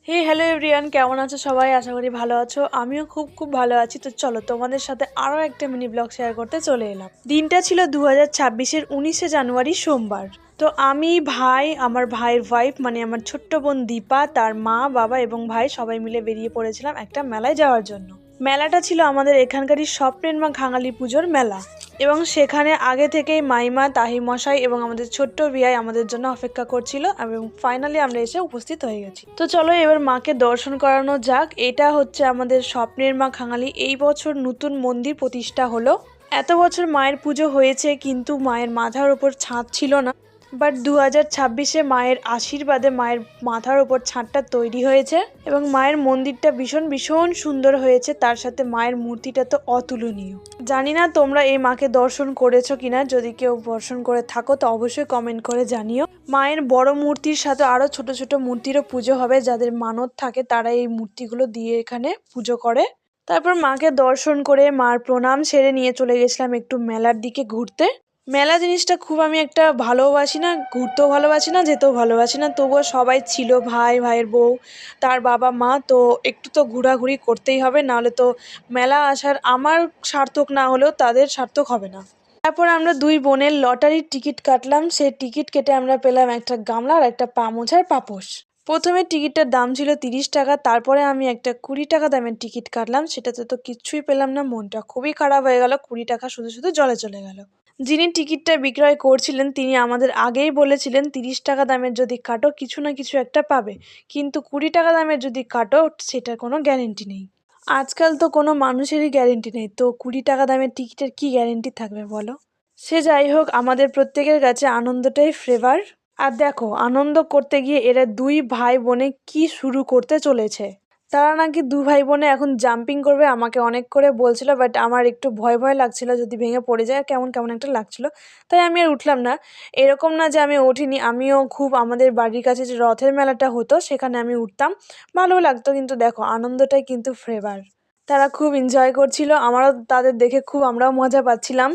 হে hello everyone, কেমন আছো সবাই? আশা করি ভালো আছো। আমিও খুব খুব ভালো আছি। তো চলো তোমাদের সাথে আরও একটা মিনি ব্লগ শেয়ার করতে চলে এলাম। দিনটা ছিল 2026-এর 19শে জানুয়ারি সোমবার। তো আমি, ভাই, আমার ভাইয়ের ওয়াইফ মানে আমার ছোট্ট বোন দীপা, তার মা, বাবা এবং ভাই সবাই মিলে বেরিয়ে পড়েছিলাম একটা মেলায় যাওয়ার জন্য। মেলাটা ছিল আমাদের এখানকারই স্বপ্নের মা ঘাঙালি পুজোর মেলা, এবং সেখানে আগে থেকেই মাইমা, তাহি মশাই এবং আমাদের ছোট্ট বিয়াই আমাদের জন্য অপেক্ষা করছিল, এবং ফাইনালি আমরা এসে উপস্থিত হয়ে গেছি। তো চলো এবার মাকে দর্শন করানো যাক। এটা হচ্ছে আমাদের স্বপ্নের মা ঘাঙালি। এই বছর নতুন মন্দির প্রতিষ্ঠা হলো। এত বছর মায়ের পুজো হয়েছে কিন্তু মায়ের মাথার উপর ছাদ ছিল না, বাট 2026-এ মায়ের আশীর্বাদে মায়ের মাথার ওপর ছাদটা তৈরি হয়েছে, এবং মায়ের মন্দিরটা ভীষণ ভীষণ সুন্দর হয়েছে। তার সাথে মায়ের মূর্তিটা তো অতুলনীয়। জানি না তোমরা এই মাকে দর্শন করেছো কিনা, যদি কেউ দর্শন করে থাকো তো অবশ্যই কমেন্ট করে জানিও। মায়ের বড় মূর্তির সাথে আরও ছোট ছোট মূর্তিরও পুজো হবে। যাদের মানত থাকে তারা এই মূর্তিগুলো দিয়ে এখানে পুজো করে। তারপর মাকে দর্শন করে মার প্রণাম সেরে নিয়ে চলে গেছিলাম একটু মেলার দিকে ঘুরতে। মেলা জিনিসটা খুব আমি একটা ভালোবাসি না, ঘুরতেও ভালোবাসি না, যেতেও ভালোবাসি না, তবুও সবাই ছিল, ভাই, ভাইয়ের বউ, তার বাবা মা, তো একটু তো ঘোরাঘুরি করতেই হবে, নাহলে তো মেলা আসার আমার সার্থক না হলেও তাদের সার্থক হবে না। তারপর আমরা দুই বোনের লটারির টিকিট কাটলাম। সেই টিকিট কেটে আমরা পেলাম একটা গামলা আর একটা পা মোছার পাপোশ। প্রথমে টিকিটটার দাম ছিল 30 টাকা, তারপরে আমি একটা 20 টাকা দামের টিকিট কাটলাম। সেটাতে তো কিচ্ছুই পেলাম না, মনটা খুবই খারাপ হয়ে গেল। 20 টাকা শুধু শুধু জলে চলে গেল। যিনি টিকিটটা বিক্রয় করছিলেন তিনি আমাদের আগেই বলেছিলেন 30 টাকা দামের যদি কাটো কিছু না কিছু একটা পাবে, কিন্তু 20 টাকা দামের যদি কাটো সেটার কোনো গ্যারেন্টি নেই। আজকাল তো কোনো মানুষেরই গ্যারেন্টি নেই, তো 20 টাকা দামের টিকিটের কি গ্যারেন্টি থাকবে বলো? সে যাই হোক, আমাদের প্রত্যেকের কাছে আনন্দটাই ফ্লেভার। আর দেখো, আনন্দ করতে গিয়ে এরা দুই ভাই বোনে কি শুরু করতে চলেছে। তারা নাকি দু ভাই বোনে এখন জাম্পিং করবে, আমাকে অনেক করে বলছিল, বাট আমার একটু ভয় ভয় লাগছিল যদি ভেঙে পড়ে যায়, কেমন কেমন একটা লাগছিল, তাই আমি আর উঠলাম না। এরকম না যে আমি উঠিনি, আমিও খুব আমাদের বাড়ির কাছে যে রথের মেলাটা হতো সেখানে আমি উঠতাম, ভালো লাগতো, কিন্তু দেখো আনন্দটাই কিন্তু ফ্লেভার। তারা খুব এনজয় করছিল, আমারও তাদের দেখে আমরাও মজা পাচ্ছিলাম।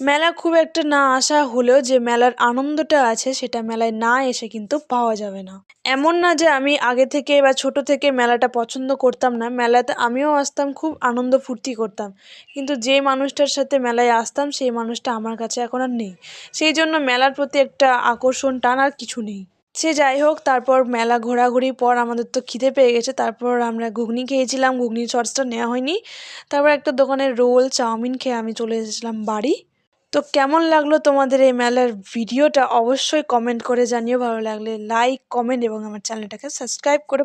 মেলা খুব একটা না আসা হলেও যে মেলার আনন্দটা আছে সেটা মেলায় না এসে কিন্তু পাওয়া যাবে না। এমন না যে আমি আগে থেকে বা ছোট থেকে মেলাটা পছন্দ করতাম না, মেলাতে আমিও আসতাম, খুব আনন্দ ফুর্তি করতাম, কিন্তু যে মানুষটার সাথে মেলায় আসতাম সেই মানুষটা আমার কাছে এখন আর নেই। সেই জন্য মেলার প্রতি একটা আকর্ষণ টান আর কিছু নেই। সে যাই হোক, তারপর মেলা ঘোরাঘুরির পর আমাদের তো খিদে পেয়ে গেছে। তারপর আমরা ঘুগনি খেয়েছিলাম, ঘুগনির শর্টসটা নেওয়া হয়নি। তারপর একটা দোকানের রোল চাউমিন খেয়ে আমি চলে এসেছিলাম বাড়ি। তো কেমন লাগলো তোমাদের এই মেলার ভিডিওটা অবশ্যই কমেন্ট করে জানিও। ভালো লাগলে লাইক, কমেন্ট এবং আমার চ্যানেলটাকে সাবস্ক্রাইব করে